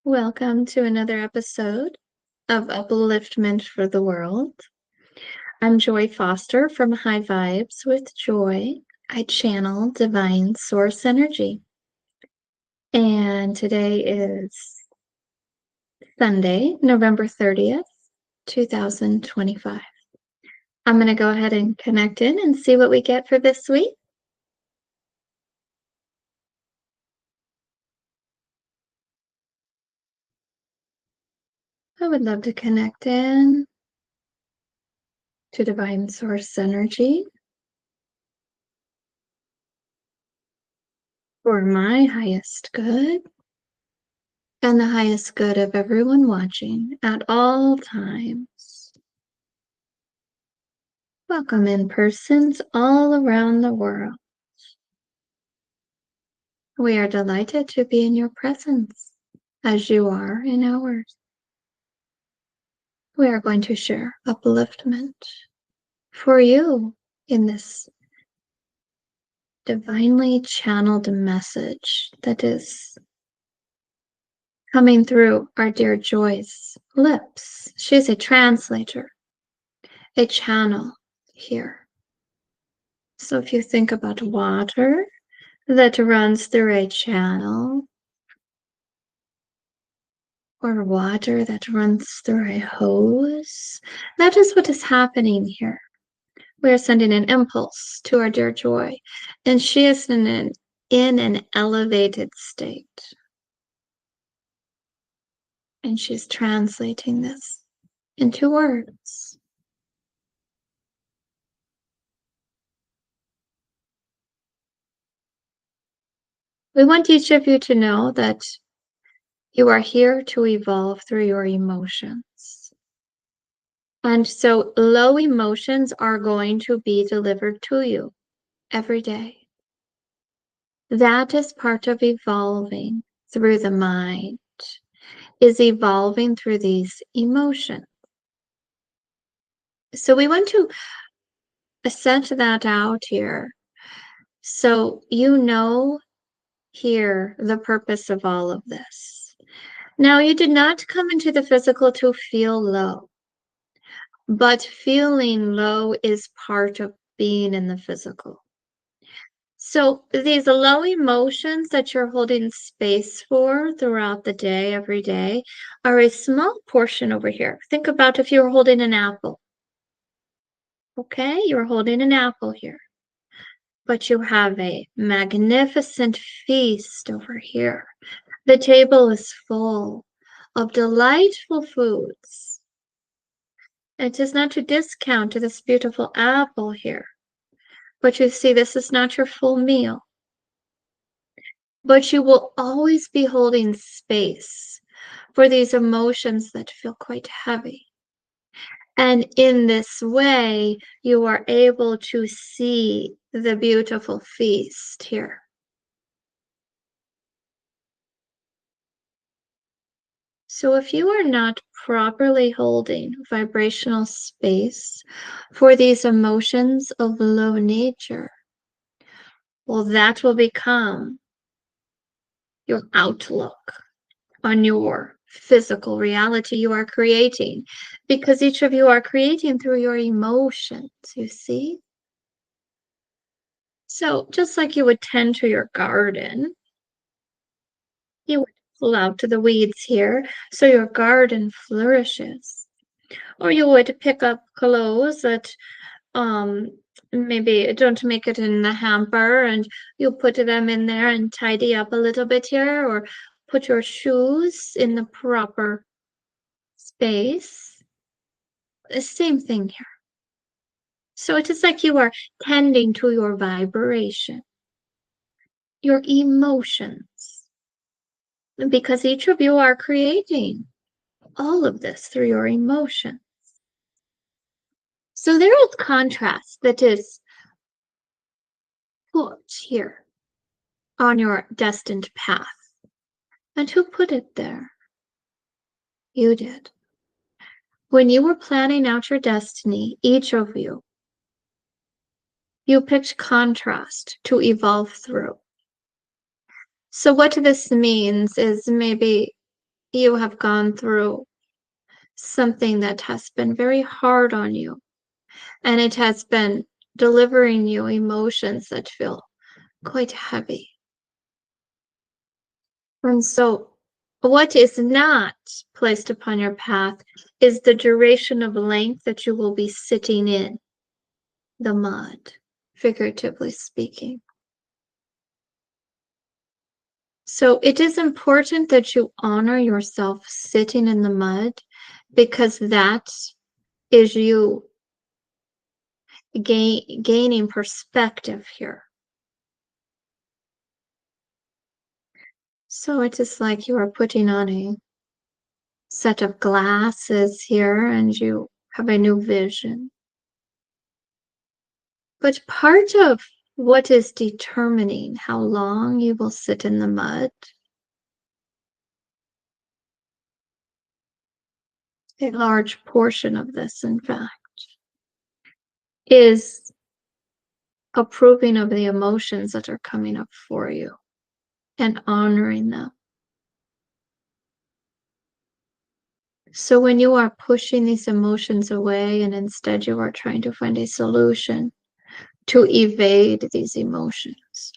Welcome to another episode of Upliftment for the World. I'm Joy Foster from High Vibes with Joy. I channel divine source energy. And today is Sunday, November 30th, 2025. I'm going to go ahead and connect in and see what we get for this week. I would love to connect in to divine source energy for my highest good and the highest good of everyone watching at all times. Welcome in persons all around the world. We are delighted to be in your presence as you are in ours. We are going to share upliftment for you in this divinely channeled message that is coming through our dear Joy's lips. She's a translator, a channel here. So if you think about water that runs through a channel, or water that runs through a hose, that is what is happening here. We are sending an impulse to our dear Joy, and she is in an elevated state. And she's translating this into words. We want each of you to know that you are here to evolve through your emotions. And so low emotions are going to be delivered to you every day. That is part of evolving through the mind, is evolving through these emotions. So we want to set that out here. So you know here the purpose of all of this. Now, you did not come into the physical to feel low, but feeling low is part of being in the physical. So these low emotions that you're holding space for throughout the day, every day, are a small portion over here. Think about if you were holding an apple. Okay, you're holding an apple here. But you have a magnificent feast over here. The table is full of delightful foods. It is not to discount this beautiful apple here. But you see, this is not your full meal. But you will always be holding space for these emotions that feel quite heavy. And in this way, you are able to see the beautiful feast here. So if you are not properly holding vibrational space for these emotions of low nature, well, that will become your outlook on your physical reality you are creating, because each of you are creating through your emotions, you see? So just like you would tend to your garden, you would pull out the weeds here so your garden flourishes. Or you would pick up clothes that um maybe don't make it in the hamper, and you put them in there and tidy up a little bit here, or put your shoes in the proper space. The same thing here. So it is like you are tending to your vibration, your emotions, because each of you are creating all of this through your emotions. So there is contrast that is put here on your destined path. And who put it there? You did. When you were planning out your destiny, each of you picked contrast to evolve through. So what this means is maybe you have gone through something that has been very hard on you, and it has been delivering you emotions that feel quite heavy. And so, what is not placed upon your path is the duration of length that you will be sitting in the mud, figuratively speaking. So it is important that you honor yourself sitting in the mud, because that is you gaining perspective here. So it is like you are putting on a set of glasses here and you have a new vision. But part of what is determining how long you will sit in the mud, a large portion of this, in fact, is approving of the emotions that are coming up for you and honoring them. So when you are pushing these emotions away and instead you are trying to find a solution to evade these emotions,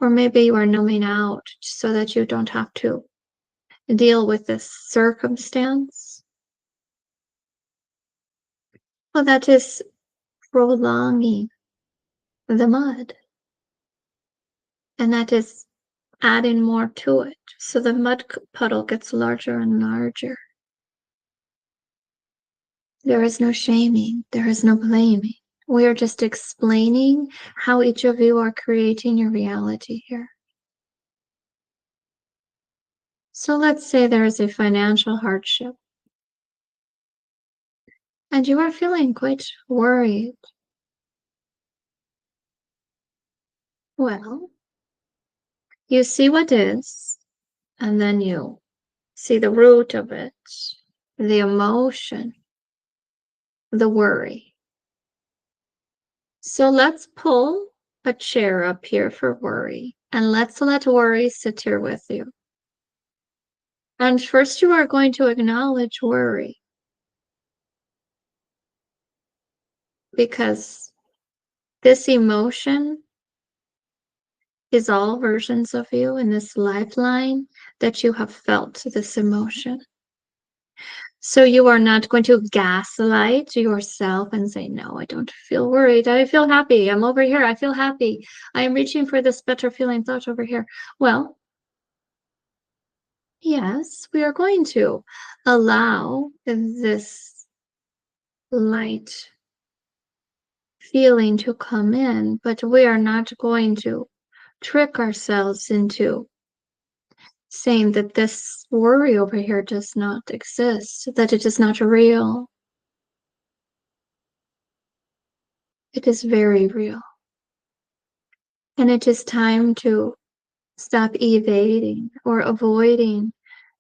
or maybe you are numbing out so that you don't have to deal with this circumstance, well, that is prolonging the mud, and that is adding more to it. So the mud puddle gets larger and larger. There is no shaming, there is no blaming. We are just explaining how each of you are creating your reality here. So let's say there is a financial hardship, and you are feeling quite worried. Well, you see what is, and then you see the root of it, the emotion, the worry. So let's pull a chair up here for worry, and let's let worry sit here with you. And first, you are going to acknowledge worry, because this emotion is all versions of you in this lifeline that you have felt this emotion. So you are not going to gaslight yourself and say, no, I don't feel worried. I feel happy. I'm over here. I feel happy. I am reaching for this better feeling thought over here. Well, yes, we are going to allow this light feeling to come in, but we are not going to trick ourselves into saying that this worry over here does not exist, that it is not real. It is very real. And it is time to stop evading or avoiding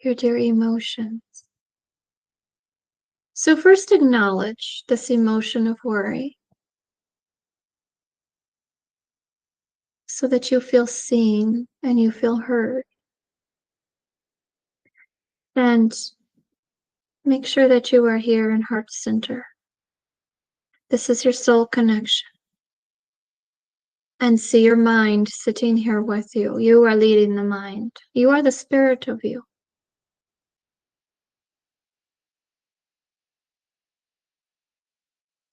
your dear emotions. So first acknowledge this emotion of worry so that you feel seen and you feel heard. And make sure that you are here in heart center. This is your soul connection. And see your mind sitting here with you. You are leading the mind. You are the spirit of you.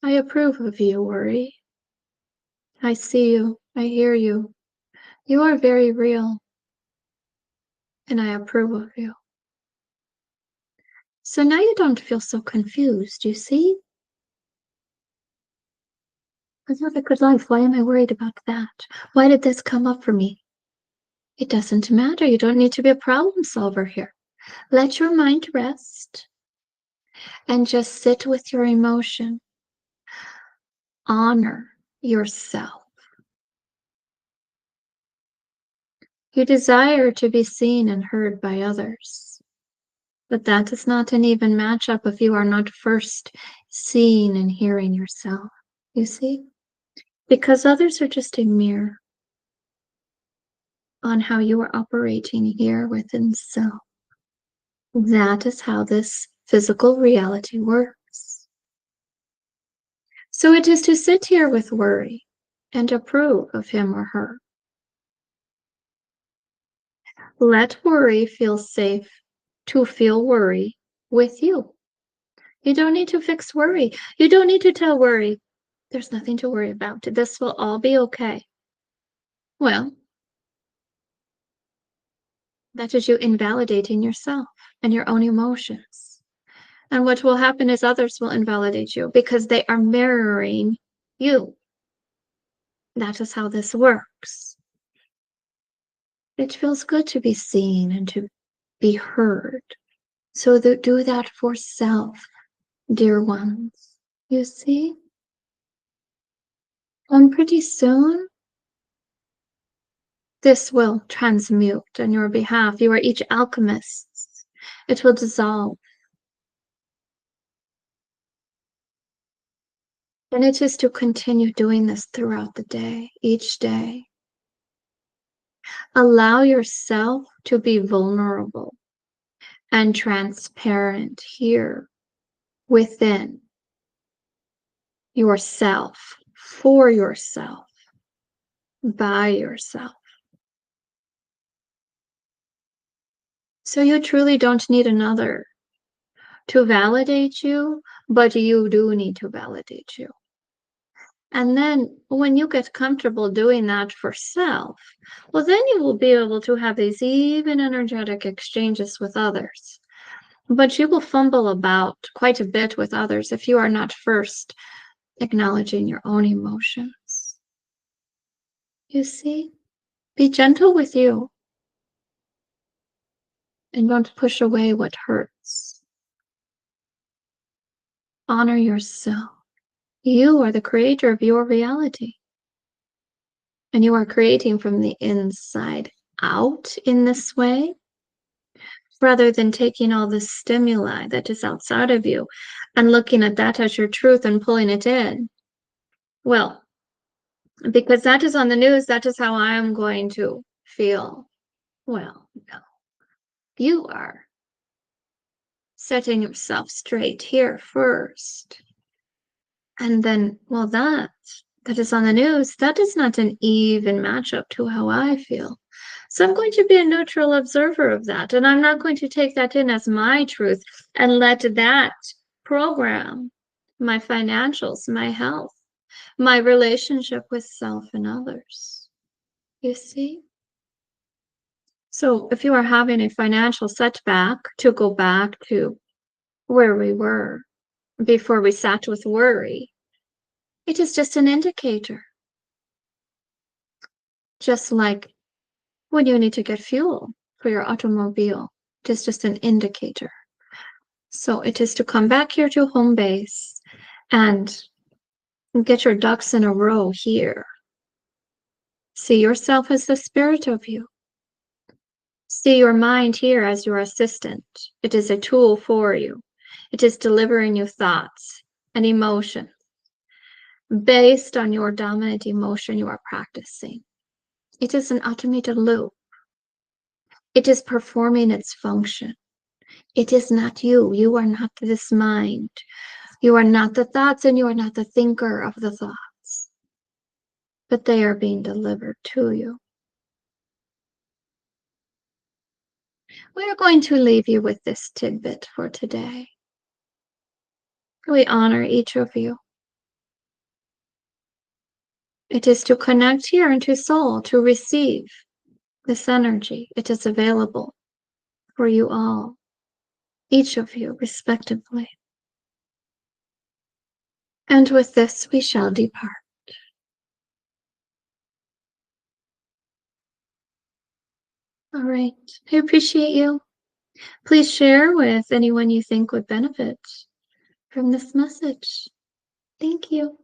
I approve of you, worry. I see you. I hear you. You are very real. And I approve of you. So now you don't feel so confused, you see? I have a good life. Why am I worried about that? Why did this come up for me? It doesn't matter. You don't need to be a problem solver here. Let your mind rest and just sit with your emotion. Honor yourself. You desire to be seen and heard by others, but that does not an even match up if you are not first seeing and hearing yourself, you see? Because others are just a mirror on how you are operating here within self. That is how this physical reality works. So it is to sit here with worry and approve of him or her. Let worry feel safe to feel worry with you. You don't need to fix worry. You don't need to tell worry, there's nothing to worry about. This will all be okay. Well, that is you invalidating yourself and your own emotions. And what will happen is others will invalidate you because they are mirroring you. That is how this works. It feels good to be seen and to be heard. So do that for self, dear ones. You see? And pretty soon, this will transmute on your behalf. You are each alchemists. It will dissolve. And it is to continue doing this throughout the day, each day. Allow yourself to be vulnerable and transparent here within yourself, for yourself, by yourself. So you truly don't need another to validate you, but you do need to validate you. And then when you get comfortable doing that for self, well, then you will be able to have these even energetic exchanges with others. But you will fumble about quite a bit with others if you are not first acknowledging your own emotions. You see? Be gentle with you and don't push away what hurts. Honor yourself. You are the creator of your reality. And you are creating from the inside out in this way, rather than taking all the stimuli that is outside of you and looking at that as your truth and pulling it in. Well, because that is on the news, that is how I am going to feel. Well, no. You are setting yourself straight here first. And then, well, that is on the news, that is not an even matchup to how I feel. So I'm going to be a neutral observer of that, and I'm not going to take that in as my truth and let that program my financials, my health, my relationship with self and others. You see? So if you are having a financial setback, to go back to where we were before we sat with worry, it is just an indicator. Just like when you need to get fuel for your automobile, it is just an indicator. So it is to come back here to home base and get your ducks in a row here. See yourself as the spirit of you. See your mind here as your assistant. It is a tool for you. It is delivering you thoughts and emotions based on your dominant emotion you are practicing. It is an automated loop. It is performing its function. It is not you. You are not this mind. You are not the thoughts, and you are not the thinker of the thoughts. But they are being delivered to you. We are going to leave you with this tidbit for today. We honor each of you. It is to connect here into soul, to receive this energy. It is available for you all, each of you respectively. And with this, we shall depart. All right. I appreciate you. Please share with anyone you think would benefit from this message. Thank you.